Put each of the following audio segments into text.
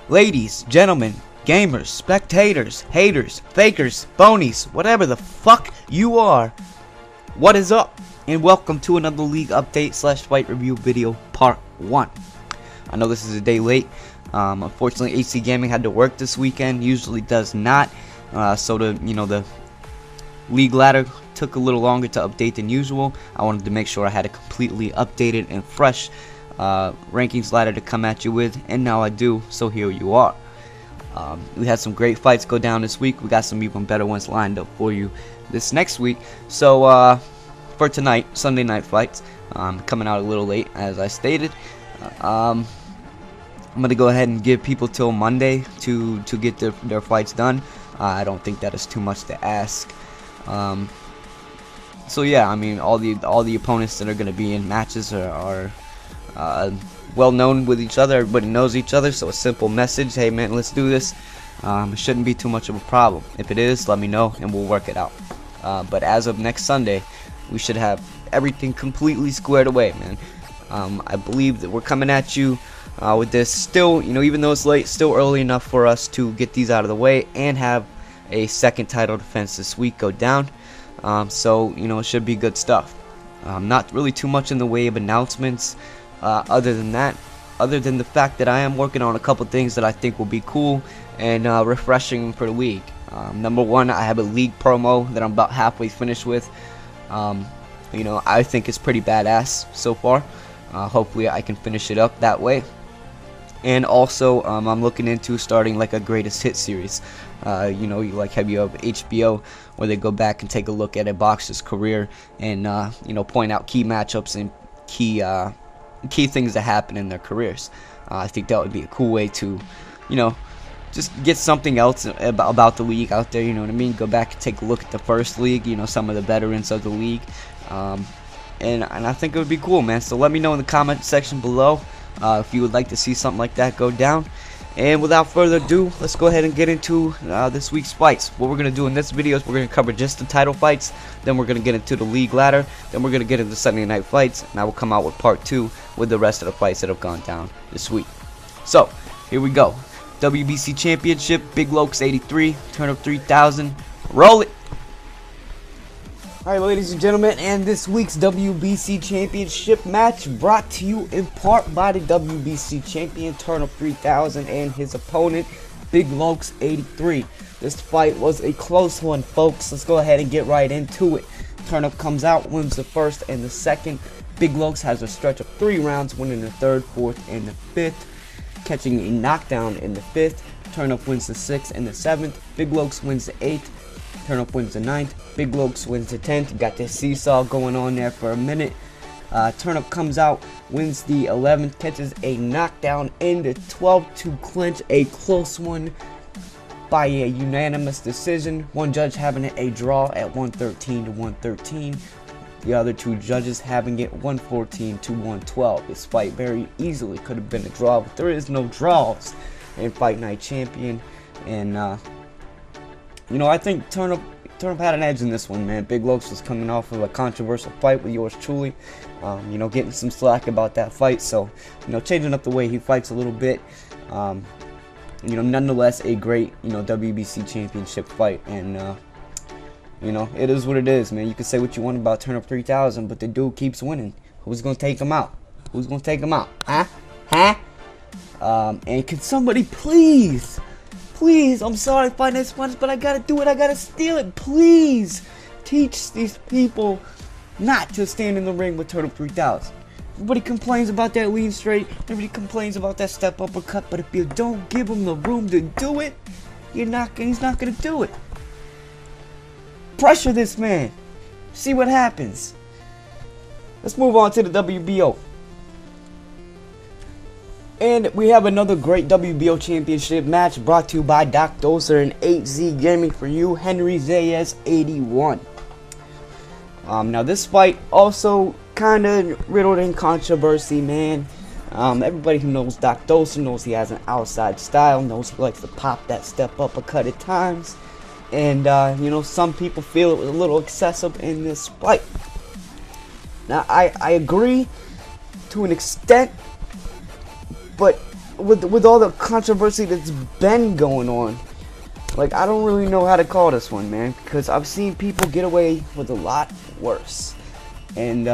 Ladies, gentlemen, gamers, spectators, haters, fakers, phonies, whatever the fuck you are, what is up? And welcome to another league update / fight review video part 1. I know this is a day late. Unfortunately, HC Gaming had to work this weekend. Usually does not. So the league ladder took a little longer to update than usual. I wanted to make sure I had a completely updated and fresh rankings ladder to come at you with, and now I do, so here you are. We had some great fights go down this week. We got some even better ones lined up for you this next week. So for tonight, Sunday night fights, coming out a little late as I stated. I'm gonna go ahead and give people till Monday to get their fights done. I don't think that is too much to ask. So yeah, I mean, all the opponents that are gonna be in matches are well known with each other. Everybody knows each other, so a simple message, hey man, let's do this. It shouldn't be too much of a problem. If it is, let me know and we'll work it out. But as of next Sunday, we should have everything completely squared away, man. I believe that we're coming at you with this still, even though it's late, still early enough for us to get these out of the way and have a second title defense this week go down. So it should be good stuff. Not really too much in the way of announcements. Other than the fact that I am working on a couple things that I think will be cool and refreshing for the league. Number one, I have a league promo that I'm about halfway finished with. I think it's pretty badass so far. Hopefully I can finish it up that way. And also, I'm looking into starting like a greatest hit series. Like have you have HBO, where they go back and take a look at a boxer's career and point out key matchups and key things that happen in their careers. I think that would be a cool way to, just get something else about the league out there. You know what I mean? Go back and take a look at the first league. Some of the veterans of the league, and I think it would be cool, man. So let me know in the comment section below if you would like to see something like that go down. And without further ado, let's go ahead and get into this week's fights. What we're going to do in this video is we're going to cover just the title fights, then we're going to get into the league ladder, then we're going to get into Sunday night fights, and I will come out with part 2 with the rest of the fights that have gone down this week. So, here we go. WBC Championship, Big Lokes 83, Turn Up 3000, roll it! Alright, ladies and gentlemen, and this week's WBC Championship match brought to you in part by the WBC champion Turn Up 3000 and his opponent Big Lokes 83. This fight was a close one, folks. Let's go ahead and get right into it. Turn Up comes out, wins the first and the second. Big Lokes has a stretch of 3 rounds, winning the third, fourth, and the fifth, catching a knockdown in the fifth. Turn Up wins the 6th and the 7th. Big Lokes wins the 8th. Turn Up wins the 9th. Big Lokes wins the 10th. Got this seesaw going on there for a minute. Turn Up comes out, wins the 11th, catches a knockdown in the 12th to clinch a close one by a unanimous decision. One judge having it a draw at 113 to 113. The other 2 judges having it 114 to 112. This fight very easily could have been a draw, but there is no draws in Fight Night Champion. And I think Turn Up had an edge in this one, man. Big Lokes was coming off of a controversial fight with yours truly. Getting some slack about that fight. So, changing up the way he fights a little bit. Nonetheless, a great, WBC Championship fight. And, it is what it is, man. You can say what you want about Turn Up 3000, but the dude keeps winning. Who's going to take him out? Who's going to take him out? Huh? And can somebody please, I'm sorry, Fight Night Sponsors, but I gotta do it. I gotta steal it. Please teach these people not to stand in the ring with Turn Up 3000. Everybody complains about that lean straight. Everybody complains about that step uppercut. But if you don't give him the room to do it, he's not gonna do it. Pressure this man. See what happens. Let's move on to the WBO. And we have another great WBO Championship match brought to you by Doc Doser and HZ Gaming for you, Henry Zayas 81. Now this fight also kind of riddled in controversy, man. Everybody who knows Doc Doser knows he has an outside style, knows he likes to pop that step uppercut at times. And, some people feel it was a little excessive in this fight. Now, I agree to an extent, but with all the controversy that's been going on, like, I don't really know how to call this one, man, because I've seen people get away with a lot worse. And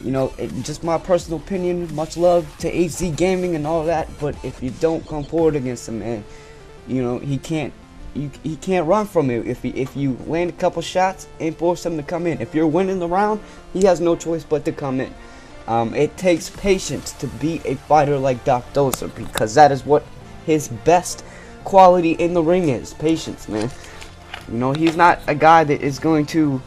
you know, just my personal opinion, much love to HZ Gaming and all that, but if you don't come forward against him, man, you know, he can't run from it. If you land a couple shots and force him to come in, if you're winning the round, he has no choice but to come in. It takes patience to beat a fighter like Doc Doser, because that is what his best quality in the ring is. Patience, man. You know, he's not a guy that is going to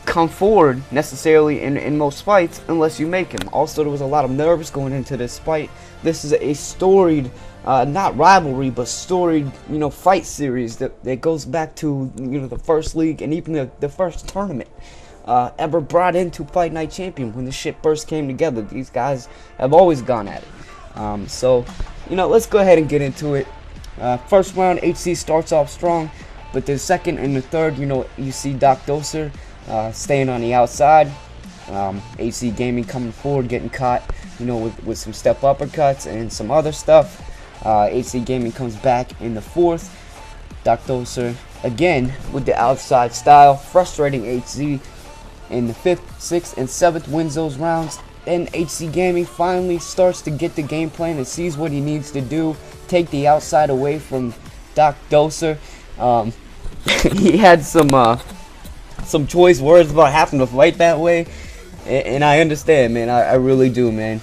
come forward necessarily in most fights unless you make him. Also, there was a lot of nerves going into this fight. This is a storied, not rivalry, but storied, you know, fight series that goes back to, you know, the first league and even the first tournament ever brought into Fight Night Champion when the shit first came together. These guys have always gone at it. So, you know, let's go ahead and get into it. First round, HC starts off strong, but the second and the third, you know, you see Doc Doser staying on the outside. HC Gaming coming forward, getting caught, you know, with some step uppercuts and some other stuff. HC Gaming comes back in the fourth. Doc Doser again with the outside style, frustrating HC. In the fifth, sixth, and seventh wins those rounds. Then HC Gaming finally starts to get the game plan and sees what he needs to do. Take the outside away from Doc Doser. He had some choice words about having to fight that way, and I understand, man. I really do, man.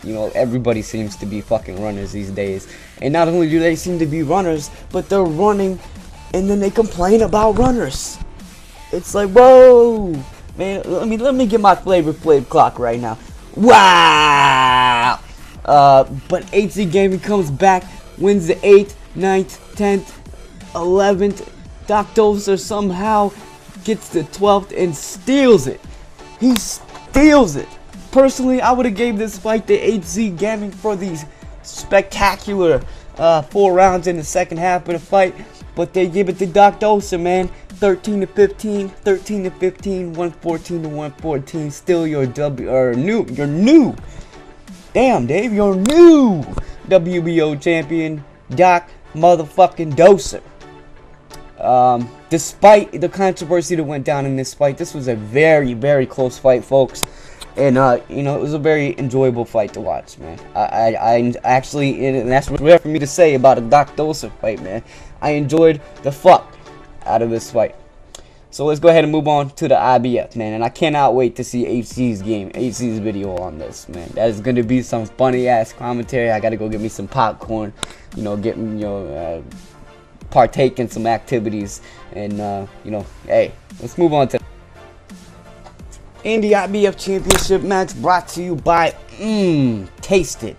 You know, everybody seems to be fucking runners these days, and not only do they seem to be runners, but they're running, and then they complain about runners. It's like, whoa, man. Let me get my Flavor Flav clock right now. Wow. But HC Gaming comes back, wins the 8th, 9th, 10th, 11th. Doc Doser somehow gets the 12th and steals it. He steals it. Personally, I would have gave this fight to HC Gaming for these spectacular 4 rounds in the second half of the fight, but they give it to Doc Doser, man. 13-15, 13-15, 114-114. Still your new. Damn, Dave, your new WBO champion, Doc motherfucking Doser. Despite the controversy that went down in this fight, this was a very, very close fight, folks. And, you know, it was a very enjoyable fight to watch, man. I actually, and that's rare for me to say about a Doc Doser fight, man. I enjoyed the fuck out of this fight. So let's go ahead and move on to the IBF, man. And I cannot wait to see HC's video on this, man. That is going to be some funny ass commentary. I got to go get me some popcorn, you know, partake in some activities, and you know, hey, let's move on to the IBF Championship match, brought to you by Taste It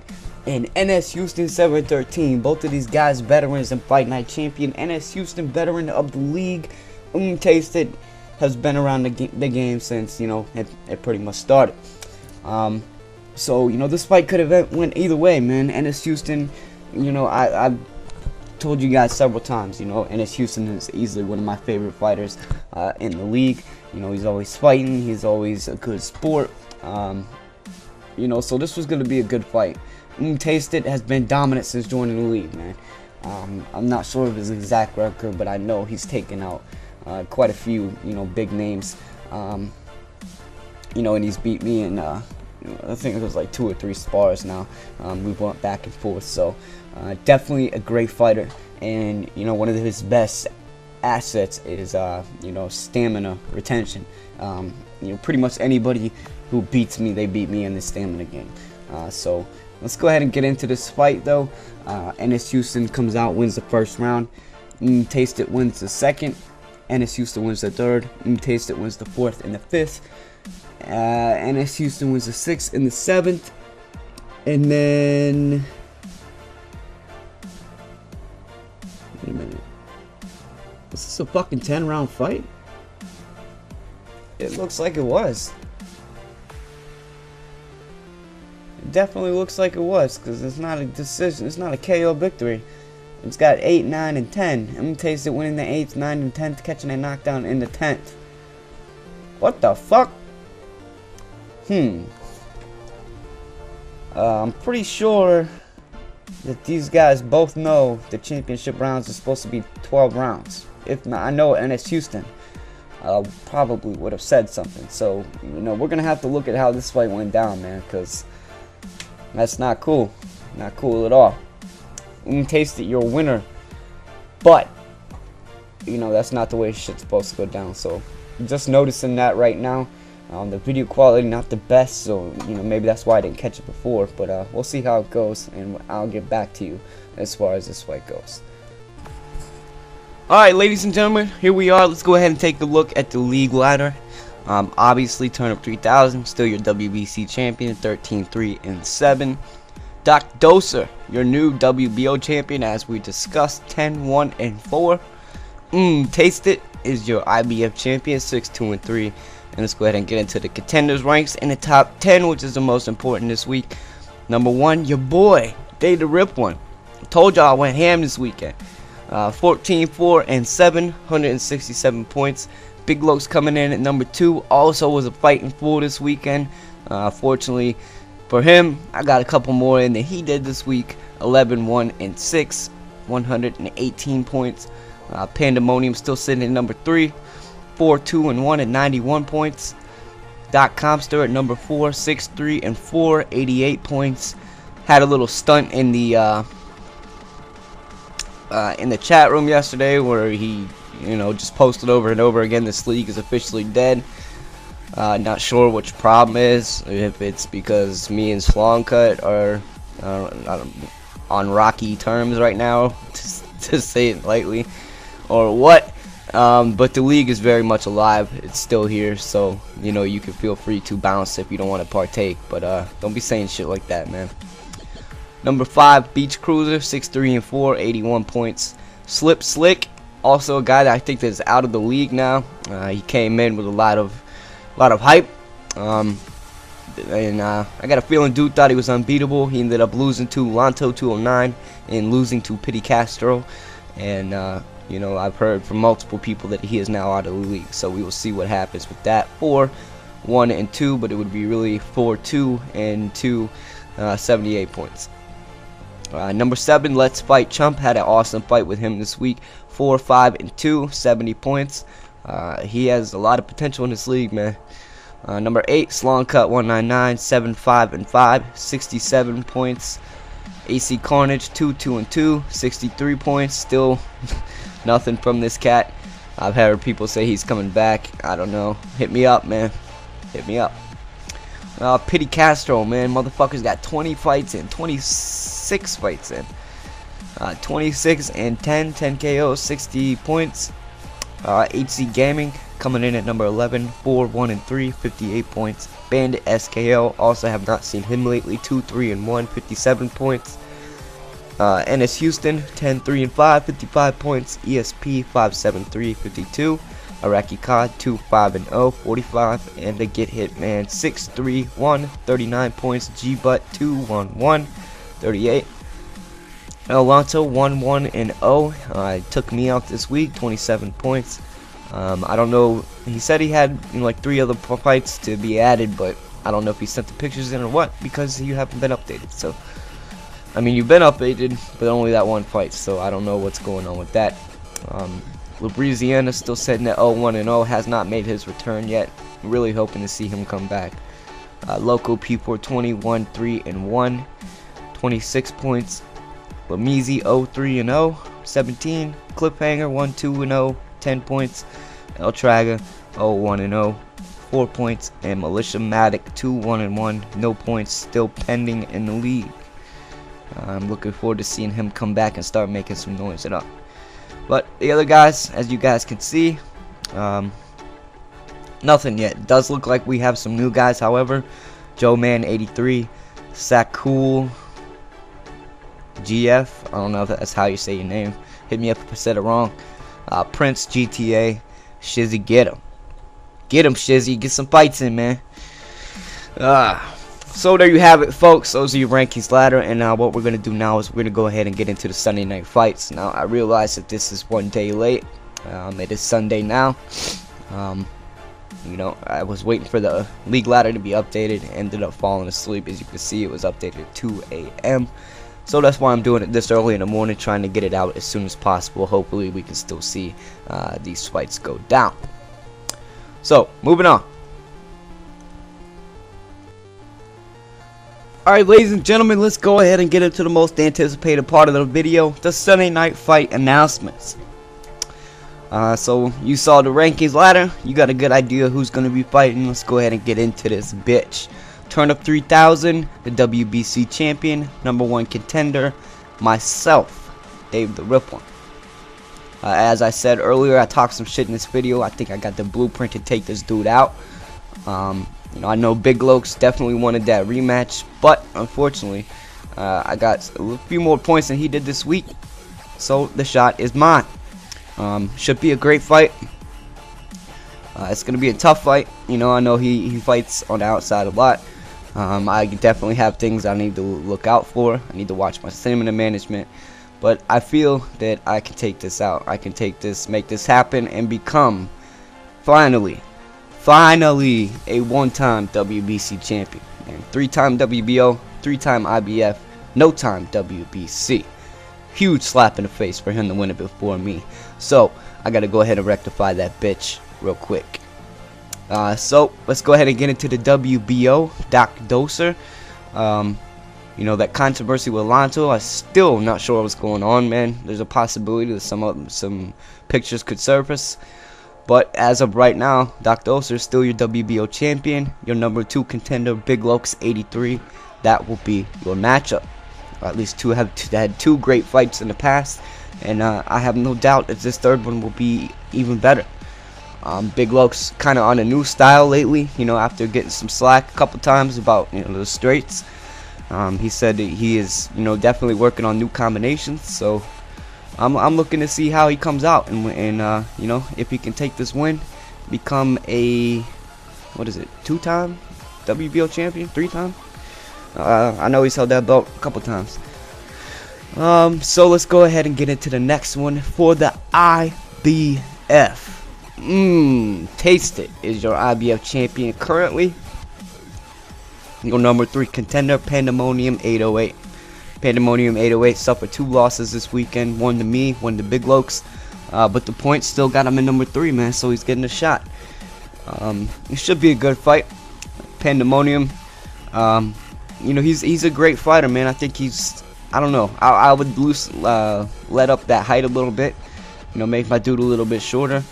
and NS Houston 713. Both of these guys veterans and Fight Night Champion. NS Houston, veteran of the league. Taste It has been around the game since, you know, it pretty much started. So, you know, this fight could have went either way, man. NS Houston, you know, I've told you guys several times, you know, NS Houston is easily one of my favorite fighters in the league. You know, he's always fighting, he's always a good sport. You know, so this was going to be a good fight. Taste It has been dominant since joining the league, man. I'm not sure of his exact record, but I know he's taken out quite a few, you know, big names. You know, and he's beat me in, I think it was like 2 or 3 spars now. We went back and forth, so definitely a great fighter. And, you know, one of his best assets is, you know, stamina retention. You know, pretty much anybody who beats me, they beat me in the stamina game. So let's go ahead and get into this fight, though. NS Houston comes out, wins the first round. Taste It wins the second. NS Houston wins the third. Taste It wins the fourth and the fifth. NS Houston wins the 6th and the 7th. And then, wait a minute. Was this a fucking 10-round fight? It looks like it was. It definitely looks like it was, because it's not a decision. It's not a KO victory. It's got 8, 9, and 10. Taste It winning the 8th, 9th, and 10th, catching a knockdown in the 10th. What the fuck? I I'm pretty sure that these guys both know the championship rounds are supposed to be 12 rounds. If not, I know NS Houston probably would have said something. So, you know, we're going to have to look at how this fight went down, man, because that's not cool. Not cool at all. Taste it, you're a winner. But, you know, that's not the way shit's supposed to go down. So, just noticing that right now. The video quality not the best, so you know, maybe that's why I didn't catch it before, but we'll see how it goes, and I'll get back to you as far as this fight goes. Alright, ladies and gentlemen, here we are. Let's go ahead and take a look at the league ladder. Obviously, Turnip 3000, still your WBC champion, 13-3-7. Doc Doser, your new WBO champion, as we discussed, 10-1-4. Taste It is your IBF champion, 6-2-3. And let's go ahead and get into the contenders ranks in the top 10, which is the most important this week. Number 1, your boy, Day the Rip One. Told y'all I went ham this weekend. 14-4-7, 167 points. Big Lokes coming in at number 2. Also was a fighting fool this weekend. Fortunately for him, I got a couple more in than he did this week. 11-1-6, 118 points. Pandemonium still sitting at number 3. 4-2-1 at 91 points. Doc Compster at number 4, 6-3-4, 88 points. Had a little stunt in the chat room yesterday where he, you know, just posted over and over again, this league is officially dead. Not sure which problem is, if it's because me and Slongcut are on rocky terms right now, to say it lightly, or what. But the league is very much alive. It's still here, so you know, you can feel free to bounce if you don't want to partake, but don't be saying shit like that, man. Number 5, Beach Cruiser, 6-3-4, 81 points. Slip Slick, also a guy that I think that is out of the league now. He came in with a lot of hype, and I got a feeling dude thought he was unbeatable. He ended up losing to Lanto 209 and losing to Pity Castro, and you know, I've heard from multiple people that he is now out of the league, so we will see what happens with that. 4-1-2, but it would be really 4-2-2, 78 points. Number 7, Let's Fight Chump, had an awesome fight with him this week. 4-5-2, 70 points. He has a lot of potential in this league, man. Number 8, Slongcut 199, 7-5-5, 67 points. AC Carnage 2-2-2, 63 points. Still nothing from this cat. I've heard people say he's coming back. I don't know. Hit me up, man. Hit me up. Pity Castro, man. Motherfucker's got 20 fights in. 26 fights in. 26-10, 10 KOs, 60 points. HC Gaming coming in at number 11, 4-1-3, 58 points. Bandit SKL, also have not seen him lately, 2-3-1, 57 points. NS Houston, 10-3-5, 55 points. ESP, 5-7-3, 52. Iraqi Cod, 2-5-0, 45. And the Get Hit Man, 6-3-1, 39 points. G-Butt, 2-1-1, 38. El Lanto, 1-1-0. Took me out this week, 27 points. I don't know, he said he had, you know, like 3 other fights to be added, but I don't know if he sent the pictures in or what, because you haven't been updated. So, I mean, you've been updated, but only that one fight, so I don't know what's going on with that. Louisiana still sitting at 0-1-0, has not made his return yet. Really hoping to see him come back. Loco P420, 1-3-1, 26 points. Lamizi 0-3-0, 17. Cliffhanger 1-2-0, 10 points. El Traga 0-1-0, 4 points. And Militia Matic 2-1-1, no points, still pending in the league. I'm looking forward to seeing him come back and start making some noise up. But the other guys, as you guys can see, nothing yet. It does look like we have some new guys, however. Joe Man 83, Sakul GF, I don't know if that's how you say your name. Hit me up if I said it wrong. Prince GTA, Shizzy, get him. Get him, Shizzy. Get some fights in, man. So there you have it, folks. Those are your rankings ladder. And what we're going to do now is we're going to go ahead and get into the Sunday night fights. Now, I realize that this is one day late. It is Sunday now. You know, I was waiting for the league ladder to be updated. Ended up falling asleep. As you can see, it was updated at 2 a.m. So that's why I'm doing it this early in the morning, trying to get it out as soon as possible. Hopefully we can still see these fights go down. So, moving on. Alright, ladies and gentlemen, let's go ahead and get into the most anticipated part of the video, the Sunday night fight announcements. So you saw the rankings ladder, you got a good idea who's going to be fighting. Let's go ahead and get into this bitch. Turnip 3000, the WBC champion, #1 contender, myself, Dave the Rip One. As I said earlier, I talked some shit in this video. I think I got the blueprint to take this dude out. You know, I know Big Lokes definitely wanted that rematch, but unfortunately, I got a few more points than he did this week, so the shot is mine. Should be a great fight. It's gonna be a tough fight. You know, I know he fights on the outside a lot. I definitely have things I need to look out for. I need to watch my stamina management, but I feel that I can take this out. I can take this, make this happen, and become finally a one-time WBC champion, and 3-time WBO, 3-time IBF, no time WBC. Huge slap in the face for him to win it before me. So I gotta go ahead and rectify that bitch real quick. So let's go ahead and get into the WBO. Doc Doser. You know, that controversy with Alonso, I'm still not sure what's going on, man. There's a possibility that some pictures could surface, but as of right now, Doc Doser is still your WBO champion, your #2 contender, Big Lokes 83. That will be your matchup. Or at least had two great fights in the past, and I have no doubt that this third one will be even better. Big Lokes kind of on a new style lately, you know, after getting some slack a couple times about, you know, the straights. He said that he is, you know, definitely working on new combinations, so I'm looking to see how he comes out, and you know, if he can take this win, become a, what is it, 2-time WBO champion, 3-time. I know he's held that belt a couple times. So let's go ahead and get into the next one for the IBF. Taste It is your IBF champion currently. Your #3 contender, Pandemonium 808. Pandemonium 808 suffered 2 losses this weekend. One to me, one to Big Lokes. But the points still got him in #3, man, so he's getting a shot. It should be a good fight. Pandemonium, you know, he's a great fighter, man. I think he's, I don't know, I would let up that height a little bit, you know, make my dude a little bit shorter.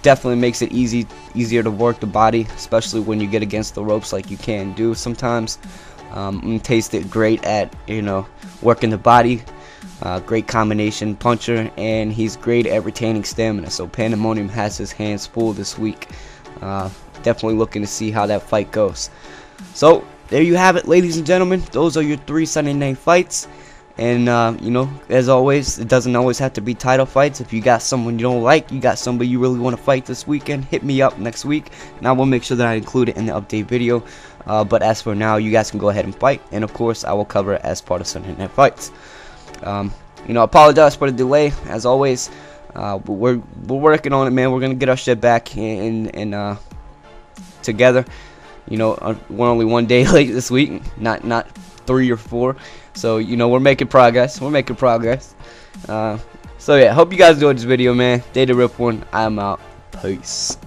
Definitely makes it easier to work the body, especially when you get against the ropes like you can do sometimes. Taste It great at, you know, working the body, great combination puncher, and he's great at retaining stamina. So Pandemonium has his hands full this week. Definitely looking to see how that fight goes. So there you have it, ladies and gentlemen. Those are your 3 Sunday night fights. And you know, as always, it doesn't always have to be title fights. If you got someone you don't like, you got somebody you really want to fight this weekend, hit me up next week, and I will make sure that I include it in the update video. But as for now, you guys can go ahead and fight, and of course, I will cover it as part of Sunday night fights. You know, I apologize for the delay. As always, we're working on it, man. We're gonna get our shit back and together. You know, we're only 1 day late this week, not 3 or 4. So, you know, we're making progress. We're making progress. So yeah, hope you guys enjoyed this video, man. Dave the Rip One. I'm out. Peace.